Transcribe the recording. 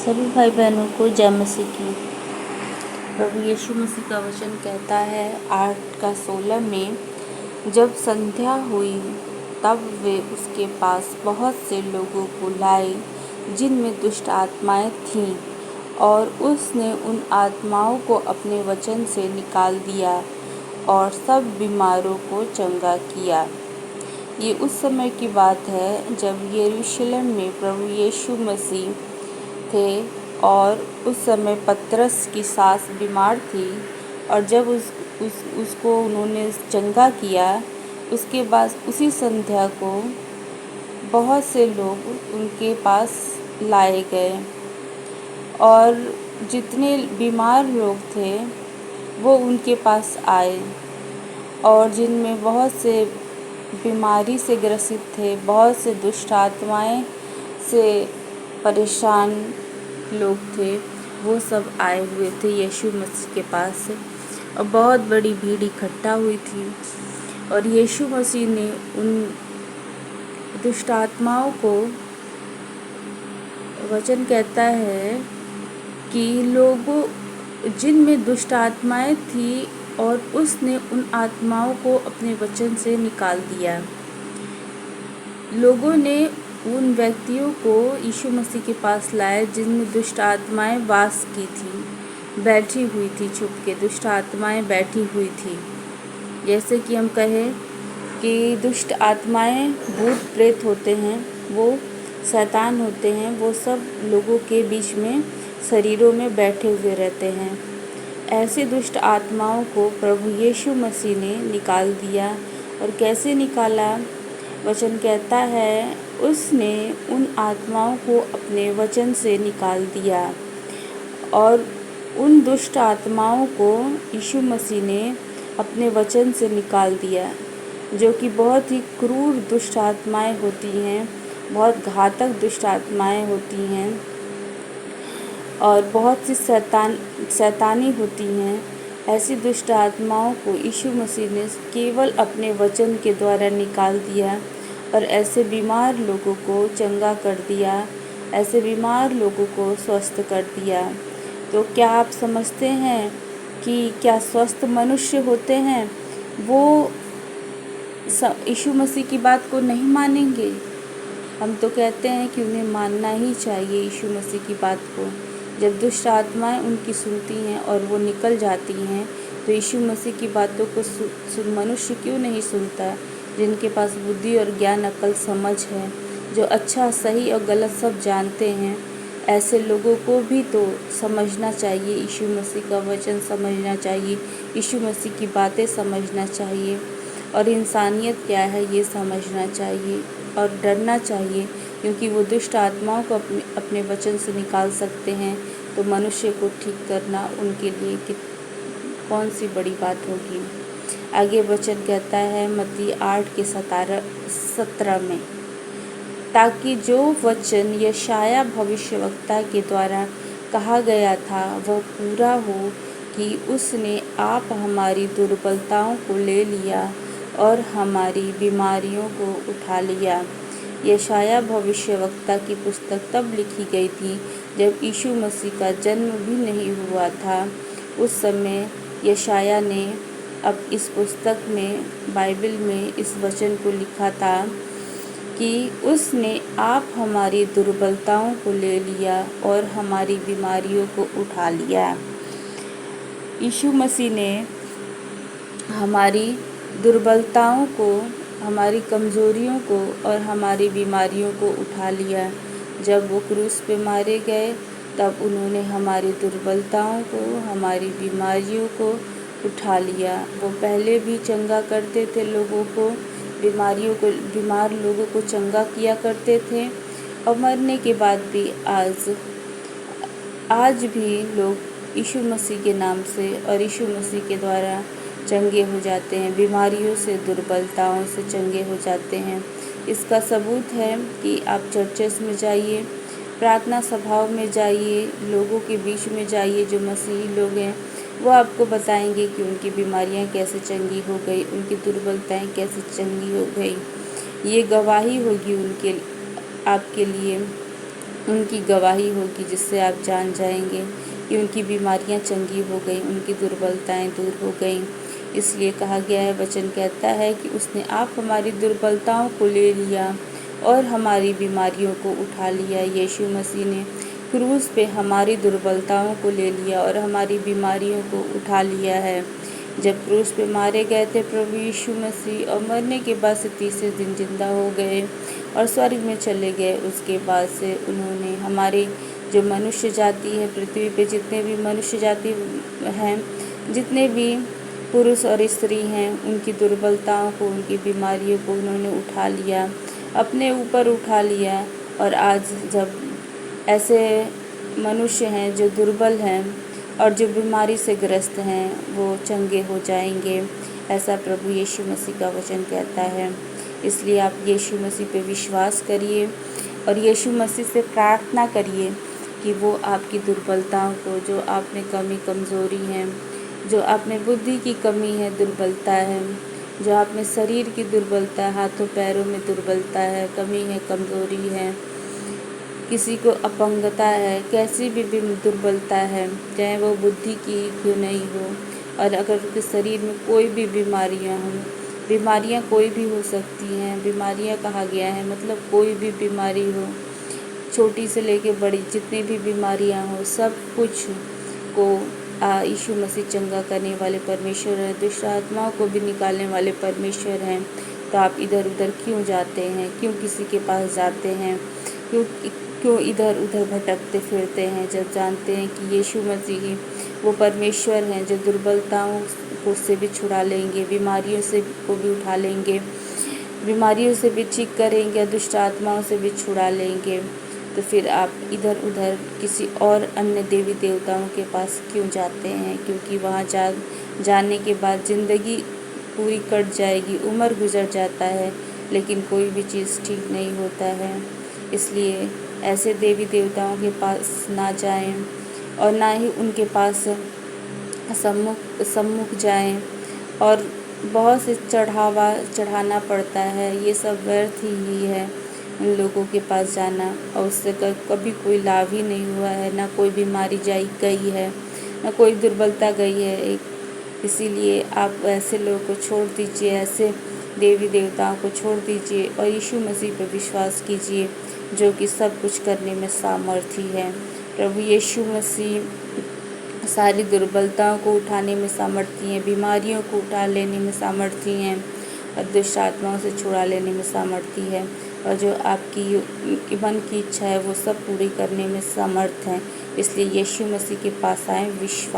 सभी भाई बहनों को जय मसीह की। प्रभु यीशु मसीह का वचन कहता है 8:16 में, जब संध्या हुई तब वे उसके पास बहुत से लोगों को लाए जिनमें दुष्ट आत्माएं थीं, और उसने उन आत्माओं को अपने वचन से निकाल दिया और सब बीमारों को चंगा किया। ये उस समय की बात है जब यरूशलेम में प्रभु यीशु मसीह थे और उस समय पतरस की सास बीमार थी, और जब उसको उन्होंने चंगा किया, उसके बाद उसी संध्या को बहुत से लोग उनके पास लाए गए और जितने बीमार लोग थे वो उनके पास आए, और जिनमें बहुत से बीमारी से ग्रसित थे, बहुत से दुष्ट आत्माएं से परेशान लोग थे, वो सब आए हुए थे यीशु मसीह के पास। और बहुत बड़ी भीड़ इकट्ठा हुई थी, और यीशु मसीह ने उन दुष्ट आत्माओं को, वचन कहता है कि लोगों जिनमें दुष्ट आत्माएं थी, और उसने उन आत्माओं को अपने वचन से निकाल दिया। लोगों ने उन व्यक्तियों को यीशु मसीह के पास लाए जिनमें दुष्ट आत्माएं वास की थी, बैठी हुई थी, छुप के दुष्ट आत्माएं बैठी हुई थी। जैसे कि हम कहें कि दुष्ट आत्माएं भूत प्रेत होते हैं, वो शैतान होते हैं, वो सब लोगों के बीच में शरीरों में बैठे हुए रहते हैं। ऐसे दुष्ट आत्माओं को प्रभु यीशु मसीह ने निकाल दिया। और कैसे निकाला? वचन कहता है उसने उन आत्माओं को अपने वचन से निकाल दिया, और उन दुष्ट आत्माओं को यीशु मसीह ने अपने वचन से निकाल दिया, जो कि बहुत ही क्रूर दुष्ट आत्माएं होती हैं, बहुत घातक दुष्ट आत्माएं होती हैं, और बहुत सी शैतानी होती हैं। ऐसी दुष्ट आत्माओं को यीशु मसीह ने केवल अपने वचन के द्वारा निकाल दिया, और ऐसे बीमार लोगों को चंगा कर दिया, ऐसे बीमार लोगों को स्वस्थ कर दिया। तो क्या आप समझते हैं कि क्या स्वस्थ मनुष्य होते हैं वो यीशु मसीह की बात को नहीं मानेंगे? हम तो कहते हैं कि उन्हें मानना ही चाहिए यीशु मसीह की बात को। जब दुष्ट आत्माएं उनकी सुनती हैं और वो निकल जाती हैं, तो यीशु मसीह की बातों को मनुष्य क्यों नहीं सुनता? जिनके पास बुद्धि और ज्ञान, अक्ल, समझ है, जो अच्छा, सही और गलत सब जानते हैं, ऐसे लोगों को भी तो समझना चाहिए, यीशु मसीह का वचन समझना चाहिए, यीशु मसीह की बातें समझना चाहिए, और इंसानियत क्या है ये समझना चाहिए, और डरना चाहिए, क्योंकि वो दुष्ट आत्माओं को अपने वचन से निकाल सकते हैं। तो मनुष्य को ठीक करना उनके लिए कौन सी बड़ी बात होगी। आगे वचन कहता है मत्ती 8:17 में, ताकि जो वचन यशायाह भविष्यवक्ता के द्वारा कहा गया था वह पूरा हो कि उसने आप हमारी दुर्बलताओं को ले लिया और हमारी बीमारियों को उठा लिया। यशायाह भविष्यवक्ता की पुस्तक तब लिखी गई थी जब यीशु मसीह का जन्म भी नहीं हुआ था। उस समय यशायाह ने अब इस पुस्तक में, बाइबल में, इस वचन को लिखा था कि उसने आप हमारी दुर्बलताओं को ले लिया और हमारी बीमारियों को उठा लिया। यीशु मसीह ने हमारी दुर्बलताओं को, हमारी कमज़ोरियों को और हमारी बीमारियों को उठा लिया। जब वो क्रूस पे मारे गए तब उन्होंने हमारी दुर्बलताओं को, हमारी बीमारियों को उठा लिया। वो पहले भी चंगा करते थे लोगों को, बीमार लोगों को चंगा किया करते थे, और मरने के बाद भी आज भी लोग यीशु मसीह के नाम से और यीशु मसीह के द्वारा चंगे हो जाते हैं, बीमारियों से, दुर्बलताओं से चंगे हो जाते हैं। इसका सबूत है कि आप चर्चेस में जाइए, प्रार्थना सभाओं में जाइए, लोगों के बीच में जाइए, जो मसीही लोग हैं वो आपको बताएंगे कि उनकी बीमारियां कैसे चंगी हो गई, उनकी दुर्बलताएं कैसे चंगी हो गई। ये गवाही होगी आपके लिए उनकी गवाही होगी, जिससे आप जान जाएंगे कि उनकी बीमारियां चंगी हो गई, उनकी दुर्बलताएं दूर हो गई। इसलिए कहा गया है, वचन कहता है कि उसने आप हमारी दुर्बलताओं को ले लिया और हमारी बीमारियों को उठा लिया। यीशु मसीह ने क्रूस पे हमारी दुर्बलताओं को ले लिया और हमारी बीमारियों को उठा लिया है। जब क्रूस पे मारे गए थे प्रभु यीशु मसीह, और मरने के बाद से तीसरे दिन जिंदा हो गए और स्वर्ग में चले गए। उसके बाद से उन्होंने हमारे जो मनुष्य जाति है, पृथ्वी पे जितने भी मनुष्य जाति हैं, जितने भी पुरुष और स्त्री हैं, उनकी दुर्बलताओं को, उनकी बीमारियों को उन्होंने उठा लिया, अपने ऊपर उठा लिया। और आज जब ऐसे मनुष्य हैं जो दुर्बल हैं और जो बीमारी से ग्रस्त हैं, वो चंगे हो जाएंगे, ऐसा प्रभु यीशु मसीह का वचन कहता है। इसलिए आप यीशु मसीह पे विश्वास करिए और यीशु मसीह से प्रार्थना करिए कि वो आपकी दुर्बलताओं को, जो आप में कमी कमज़ोरी है, जो आप में बुद्धि की कमी है, दुर्बलता है, जो आप में शरीर की दुर्बलता है, हाथों पैरों में दुर्बलता है, कमी है, कमज़ोरी है, किसी को अपंगता है, कैसी भी दुर्बलता है, चाहे वो बुद्धि की क्यों नहीं हो, और अगर उसके शरीर में कोई भी बीमारियां हों, बीमारियां कोई भी हो सकती हैं, बीमारियां कहा गया है मतलब कोई भी बीमारी हो, छोटी से लेके बड़ी जितनी भी बीमारियां हो, सब कुछ को यीशु मसीह चंगा करने वाले परमेश्वर हैं, दुष्ट आत्माओं को भी निकालने वाले परमेश्वर हैं। तो आप इधर उधर क्यों जाते हैं, क्यों किसी के पास जाते हैं, क्यों इधर उधर भटकते फिरते हैं, जब जानते हैं कि यीशु मसीह वो परमेश्वर हैं जो दुर्बलताओं को से भी छुड़ा लेंगे, बीमारियों से को भी उठा लेंगे, बीमारियों से भी ठीक करेंगे, दुष्ट आत्माओं से भी छुड़ा लेंगे। तो फिर आप इधर उधर किसी और अन्य देवी देवताओं के पास क्यों जाते हैं, क्योंकि वहाँ जाने के बाद ज़िंदगी पूरी कट जाएगी, उम्र गुजर जाता है, लेकिन कोई भी चीज़ ठीक नहीं होता है। इसलिए ऐसे देवी देवताओं के पास ना जाएं और ना ही उनके पास सम्मुख जाएं, और बहुत से चढ़ाना पड़ता है, ये सब व्यर्थ ही है उन लोगों के पास जाना, और उससे कभी कोई लाभ ही नहीं हुआ है, ना कोई बीमारी गई है, ना कोई दुर्बलता गई है। इसीलिए आप ऐसे लोगों को छोड़ दीजिए, ऐसे देवी देवताओं को छोड़ दीजिए और यीशु मसीह पर विश्वास कीजिए, जो कि सब कुछ करने में सामर्थी है। प्रभु यीशु मसीह सारी दुर्बलताओं को उठाने में सामर्थी हैं, बीमारियों को उठा लेने में सामर्थी हैं और दुष्ट आत्माओं से छुड़ा लेने में सामर्थी है, और जो आपकी मन की इच्छा है वो सब पूरी करने में समर्थ हैं। इसलिए यीशु मसीह के पास आएँ, विश्वास